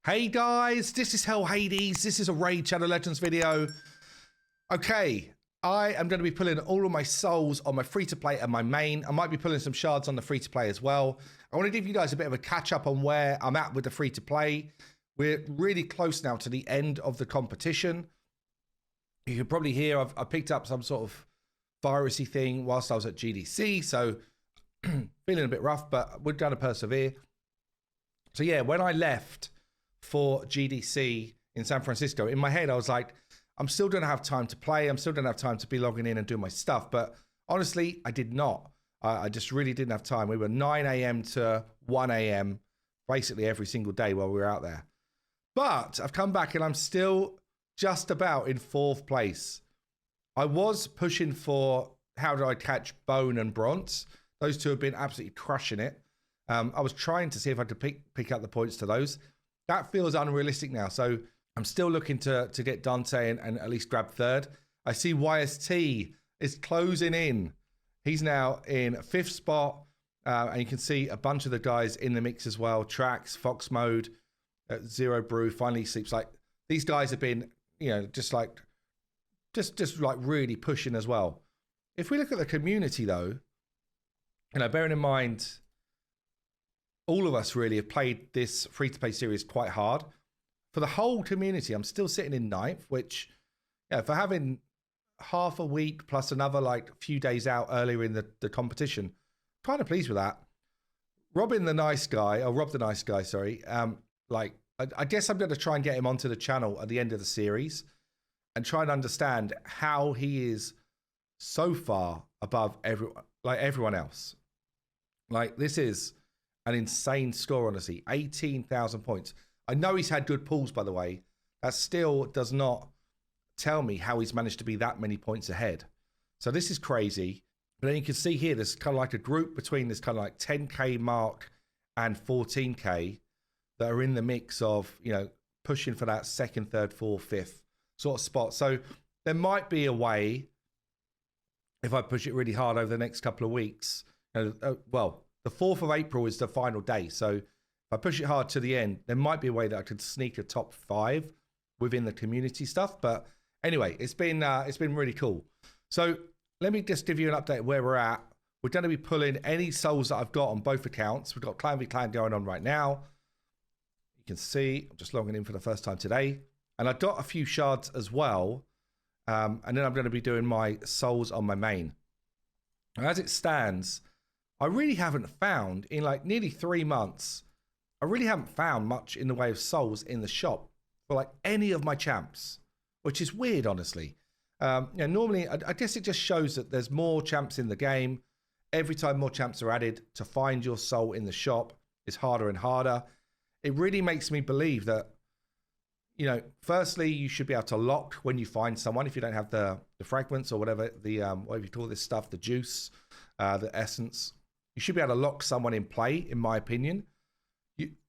Hey guys, this is Hell Hades. This is a Raid Shadow Legends video. Okay, I am going to be pulling all of my souls on my free-to-play and my main. I might be pulling some shards on the free-to-play as well. I want to give you guys a bit of a catch-up on where I'm at with the free-to-play. We're really close now to the end of the competition. You can probably hear I picked up some sort of virusy thing whilst I was at GDC, so feeling a bit rough, but we're going to persevere. So yeah, when I left for GDC in San Francisco, in my head I was like, I'm still going to have time to play. I'm still going to have time to be logging in and do my stuff. But honestly, I did not. I just really didn't have time. We were 9 a.m. to 1 a.m. basically every single day while we were out there. But I've come back and I'm still just about in 4th place. I was pushing for how do I catch Bone and Bronze. Those two have been absolutely crushing it. I was trying to see if I could pick up the points to those. That feels unrealistic now. So I'm still looking to get Dante and at least grab 3rd. I see YST is closing in. He's now in 5th spot. And you can see a bunch of the guys in the mix as well. Trax, Fox Mode, Zero Brew, Finally Sleeps. Like these guys have been, you know, just like really pushing as well. If we look at the community though, you know, bearing in mind, all of us really have played this free-to-play series quite hard. For the whole community, I'm still sitting in 9th, which, yeah, for having half a week plus another like few days out earlier in the competition, kind of pleased with that. Rob the Nice Guy, sorry. I guess I'm going to try and get him onto the channel at the end of the series and try and understand how he is so far above everyone else. Like this is an insane score, honestly. 18,000 points. I know he's had good pulls, by the way. That still does not tell me how he's managed to be that many points ahead. So this is crazy. But then you can see here, there's kind of like a group between this kind of like 10K mark and 14K that are in the mix of, you know, pushing for that 2nd, 3rd, 4th, 5th sort of spot. So there might be a way, if I push it really hard over the next couple of weeks, well, the 4th of April is the final day. So if I push it hard to the end, there might be a way that I could sneak a top 5 within the community stuff. But anyway, it's been really cool. So let me just give you an update where we're at. We're going to be pulling any souls that I've got on both accounts. We've got Clan v Clan going on right now. You can see I'm just logging in for the first time today. And I've got a few shards as well. And then I'm going to be doing my souls on my main. And as it stands, I really haven't found, in like nearly 3 months, I really haven't found much in the way of souls in the shop for like any of my champs, which is weird, honestly. Normally, I guess it just shows that there's more champs in the game. Every time more champs are added, to find your soul in the shop is harder and harder. It really makes me believe that, you know, firstly, you should be able to lock when you find someone if you don't have the fragments or whatever, whatever you call this stuff, the juice, the essence. You should be able to lock someone in play, in my opinion.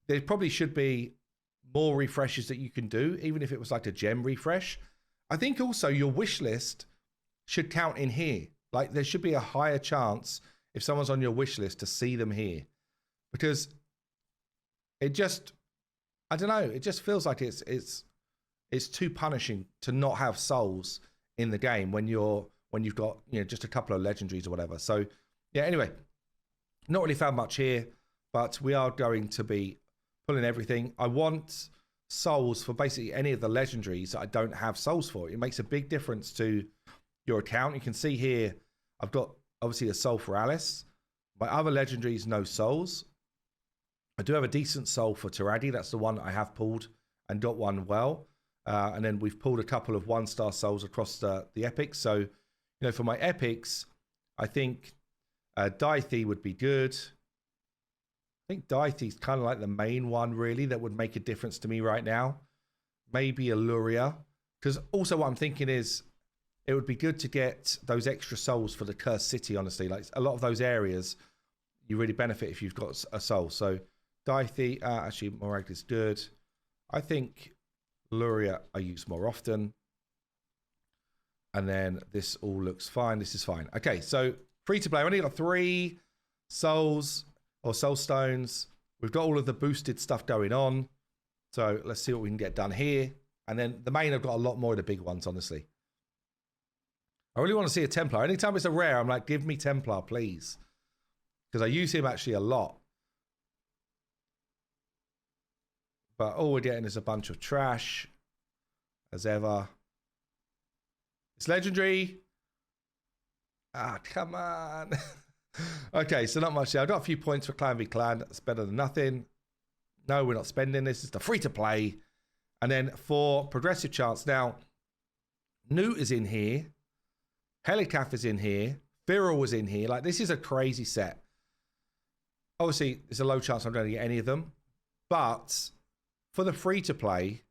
There probably should be more refreshes that you can do, even if it was like a gem refresh. I think also your wish list should count in here. Like there should be a higher chance if someone's on your wish list to see them here. Because it just, I don't know, it just feels like it's too punishing to not have souls in the game when you've got, you know, just a couple of legendaries or whatever. So yeah, anyway, not really found much here, but we are going to be pulling everything. I want souls for basically any of the legendaries that I don't have souls for. It makes a big difference to your account. You can see here, I've got obviously a soul for Alice. My other legendaries, no souls. I do have a decent soul for Tiradi. That's the one that I have pulled and got one well. And then we've pulled a couple of 1-star souls across the epics. So, you know, for my epics, I think Dithy would be good. I think Dithy's kind of like the main one, really, that would make a difference to me right now. Maybe Alluria. Because also what I'm thinking is it would be good to get those extra souls for the Cursed City, honestly. Like a lot of those areas, you really benefit if you've got a soul. So Dithy, actually, Morag is good. I think Luria I use more often. And then this all looks fine. This is fine. Okay, so free to play. I've only got 3 souls or soul stones. We've got all of the boosted stuff going on. So let's see what we can get done here. And then the main, I've got a lot more of the big ones, honestly. I really want to see a Templar. Anytime it's a rare, I'm like, give me Templar, please. Because I use him actually a lot. But all we're getting is a bunch of trash, as ever. It's legendary. Ah, come on. Okay, so not much there. I got a few points for Clan v Clan. That's better than nothing. No, we're not spending this. It's the free-to-play. And then for progressive chance, now, Newt is in here. Helicath is in here. Viral was in here. Like, this is a crazy set. Obviously, there's a low chance I'm going to get any of them. But for the free-to-play,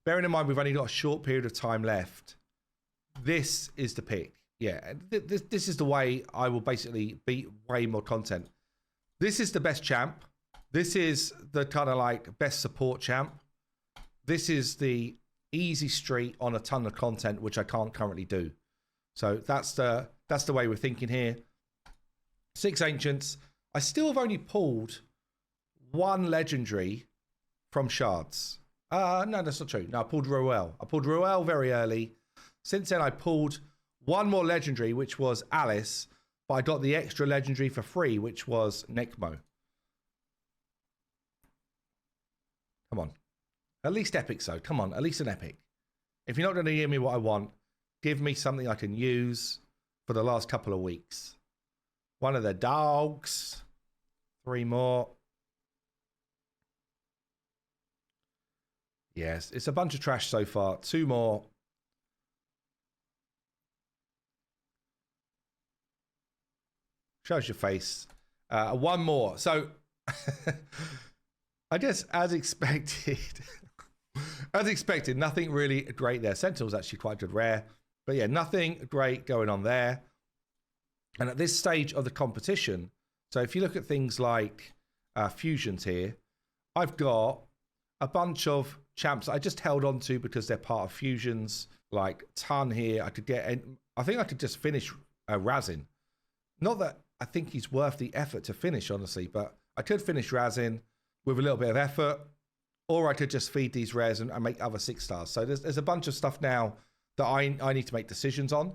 bearing in mind we've only got a short period of time left, this is the pick. Yeah, this is the way I will basically beat way more content. This is the best champ. This is the kind of like best support champ. This is the easy street on a ton of content, which I can't currently do. So that's the way we're thinking here. 6 ancients. I still have only pulled 1 legendary from shards. No, that's not true. No, I pulled Roel. I pulled Roel very early. Since then, I pulled 1 more legendary, which was Alice, but I got the extra legendary for free, which was Necmo. Come on. At least epic, so. Come on, at least an epic. If you're not going to give me what I want, give me something I can use for the last couple of weeks. One of the dogs. 3 more. Yes, it's a bunch of trash so far. 2 more. Shows your face. 1 more. So, I guess as expected, nothing really great there. Sentinel's actually quite good rare. But yeah, nothing great going on there. And at this stage of the competition, so if you look at things like fusions here, I've got a bunch of champs I just held on to because they're part of fusions. Like Ton here, I think I could just finish Razin. Not that I think he's worth the effort to finish, honestly, but I could finish Razin with a little bit of effort, or I could just feed these rares and make other 6 stars. So there's a bunch of stuff now that I need to make decisions on.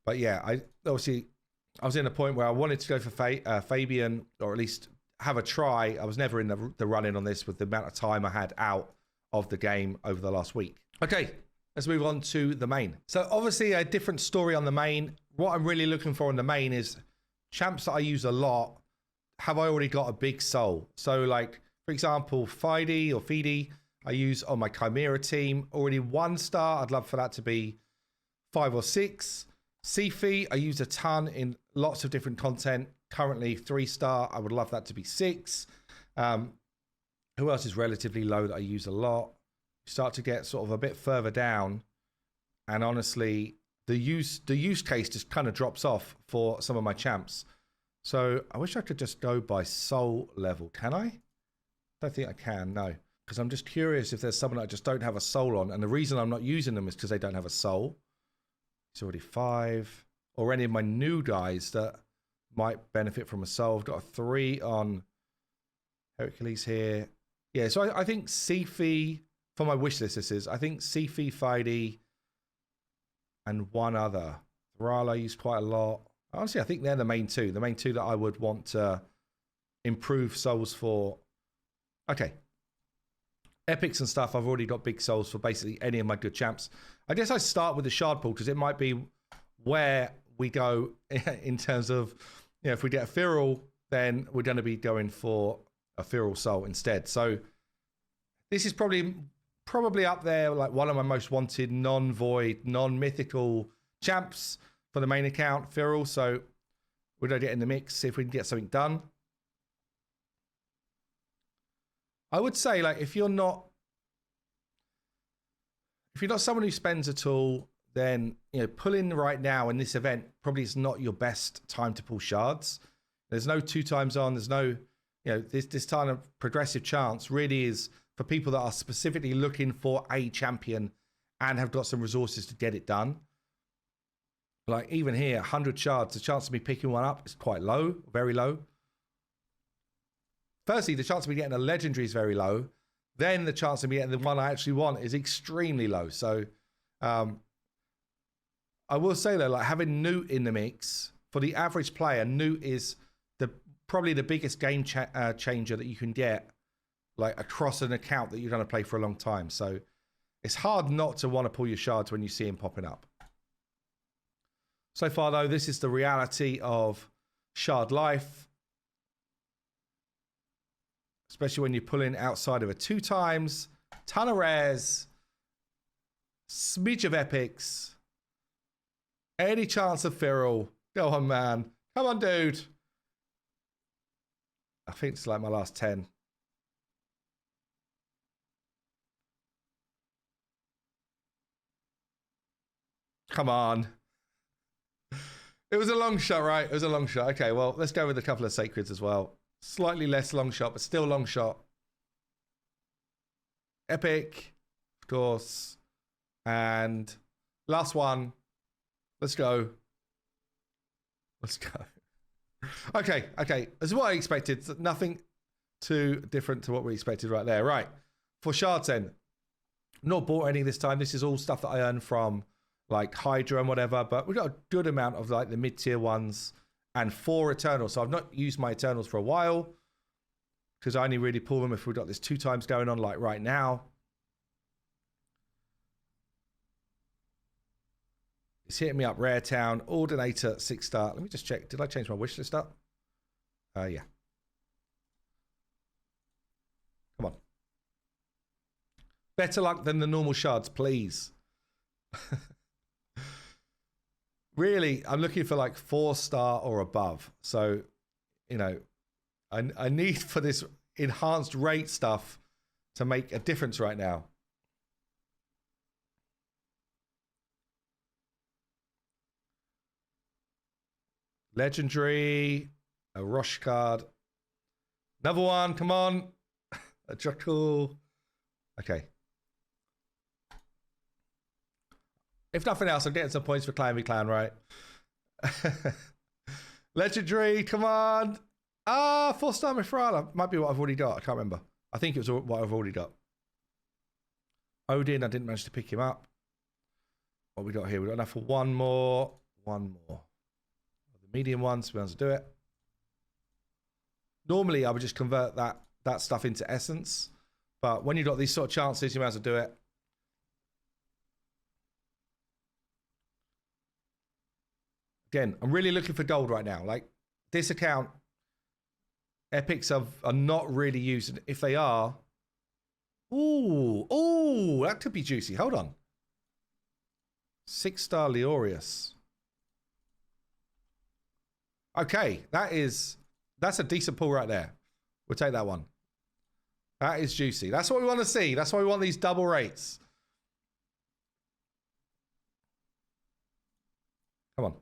But yeah, I was in a point where I wanted to go for Fabian, or at least have a try. I was never in the running on this with the amount of time I had out of the game over the last week. Okay, let's move on to the main. So obviously a different story on the main. What I'm really looking for on the main is champs that I use a lot. Have I already got a big soul? So like, for example, Fide or Fide, I use on my Chimera team. Already 1 star. I'd love for that to be 5 or 6. Sifi, I use a ton in lots of different content. Currently 3 star. I would love that to be 6. Who else is relatively low that I use a lot? You start to get sort of a bit further down. And honestly, the use case just kind of drops off for some of my champs. So I wish I could just go by soul level. Can I? I don't think I can, no. Because I'm just curious if there's someone I just don't have a soul on. And the reason I'm not using them is because they don't have a soul. It's already 5. Or any of my new guys that might benefit from a soul. I've got a 3 on Hercules here. Yeah, so I think Sifi, for my wish list this is, I think Sifi, Fide, and 1 other. Thrall I use quite a lot. Honestly, I think they're the main 2. The main 2 that I would want to improve souls for. Okay. Epics and stuff, I've already got big souls for basically any of my good champs. I guess I start with the shard pool because it might be where we go in terms of, you know, if we get a Feral, then we're going to be going for a Feral soul instead. So this is probably up there, like one of my most wanted non-void, non-mythical champs for the main account, Feral. So we're going to get in the mix, see if we can get something done. I would say, like, if you're not someone who spends at all, then, you know, pulling right now in this event probably is not your best time to pull shards. There's no 2 times on. There's no, you know, this kind of progressive chance really is for people that are specifically looking for a champion and have got some resources to get it done. Like even here, 100 shards, the chance of me picking one up is quite low, very low. Firstly, the chance of me getting a legendary is very low. then the chance of me getting the one I actually want is extremely low. So I will say though, like having Newt in the mix for the average player, Newt is probably the biggest game changer that you can get, like across an account that you're going to play for a long time. So it's hard not to want to pull your shards when you see him popping up. So far though, this is the reality of shard life, especially when you're pulling outside of a 2 times, ton of rares, smidge of epics, any chance of Feral. Go on, man. Come on, dude. I think it's like my last 10. Come on. It was a long shot, right? It was a long shot. Okay, well, let's go with a couple of sacreds as well. Slightly less long shot, but still long shot. Epic, of course. And last one. Let's go. Let's go. Okay. This is what I expected. Nothing too different to what we expected right there. Right. For shards then. Not bought any this time. This is all stuff that I earned from like Hydra and whatever. But we've got a good amount of like the mid-tier ones and 4 Eternals. So I've not used my Eternals for a while because I only really pull them if we've got this 2 times going on like right now. It's hitting me up. Rare Town, Ordinator, 6-star. Let me just check. Did I change my wish list up? Yeah. Come on. Better luck than the normal shards, please. Really, I'm looking for like 4-star or above. So, you know, I need for this enhanced rate stuff to make a difference right now. Legendary, a Rosh card, another one, come on, a Jakul. Okay. If nothing else, I'm getting some points for Clan v Clan, right? Legendary, come on. 4-star Mithrala. Might be what I've already got. I can't remember. I think it was what I've already got. Odin, I didn't manage to pick him up. What we got here? We got enough for one more. Medium ones, we want to do it. Normally, I would just convert that stuff into essence, but when you've got these sort of chances, you might as well do it. Again, I'm really looking for gold right now. Like this account, epics are not really used. If they are, ooh, that could be juicy. Hold on, 6-star Leorius. Okay, that's a decent pull right there. We'll take that one. That is juicy. That's what we want to see. That's why we want these double rates. Come on.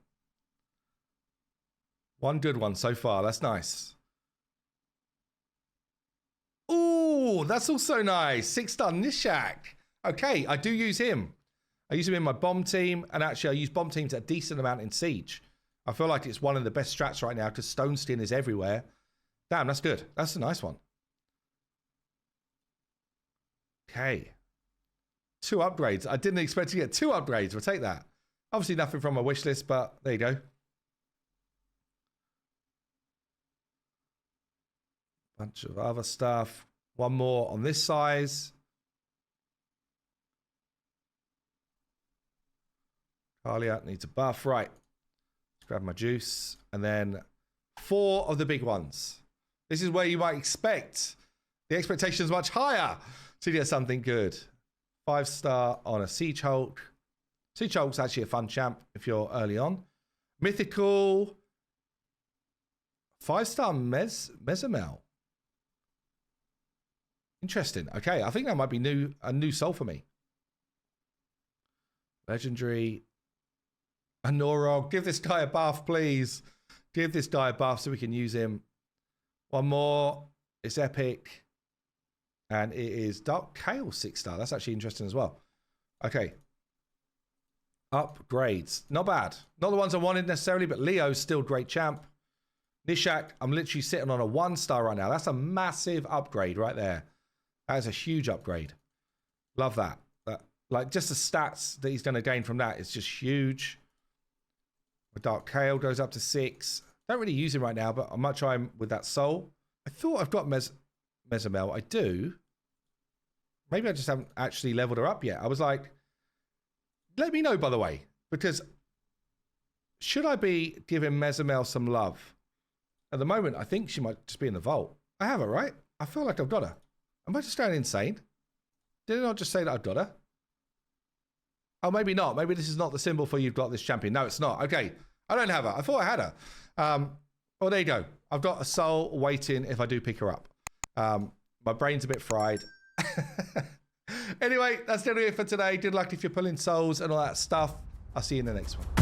One good one so far. That's nice. Ooh, that's also nice. 6-star Nishak. Okay, I do use him. I use him in my bomb team, and actually I use bomb teams a decent amount in Siege. I feel like it's one of the best strats right now because Stone Skin is everywhere. Damn, that's good. That's a nice one. Okay. 2 upgrades. I didn't expect to get 2 upgrades. We'll take that. Obviously nothing from my wish list, but there you go. Bunch of other stuff. One more on this size. Kalia needs a buff. Right. Grab my juice, and then 4 of the big ones. This is where you might expect the expectation is much higher to get something good. 5-star on a Siege Hulk. Siege Hulk's actually a fun champ if you're early on. Mythical 5-star Mezamel. Interesting. Okay, I think that might be a new soul for me. Legendary. Anorog, give this guy a buff, please. Give this guy a buff so we can use him. One more. It's epic. And it is Dark Kale 6-star. That's actually interesting as well. Okay. Upgrades. Not bad. Not the ones I wanted necessarily, but Leo's still great champ. Nishak, I'm literally sitting on a 1-star right now. That's a massive upgrade right there. That is a huge upgrade. Love that. Like, just the stats that he's going to gain from that is just huge. My Dark Kale goes up to 6. Don't really use him right now, but I'm much trying with that soul. I thought I've got Mezamel. I do. Maybe I just haven't actually leveled her up yet. I was like, let me know, by the way, because should I be giving Mezamel some love? At the moment, I think she might just be in the vault. I have her, right? I feel like I've got her. Am I just going insane? Did I not just say that I've got her? Oh, maybe not. Maybe this is not the symbol for you've got this champion. No, it's not. Okay. I don't have her. I thought I had her. Well, there you go. I've got a soul waiting if I do pick her up. My brain's a bit fried. Anyway, that's generally it for today. Good luck if you're pulling souls and all that stuff. I'll see you in the next one.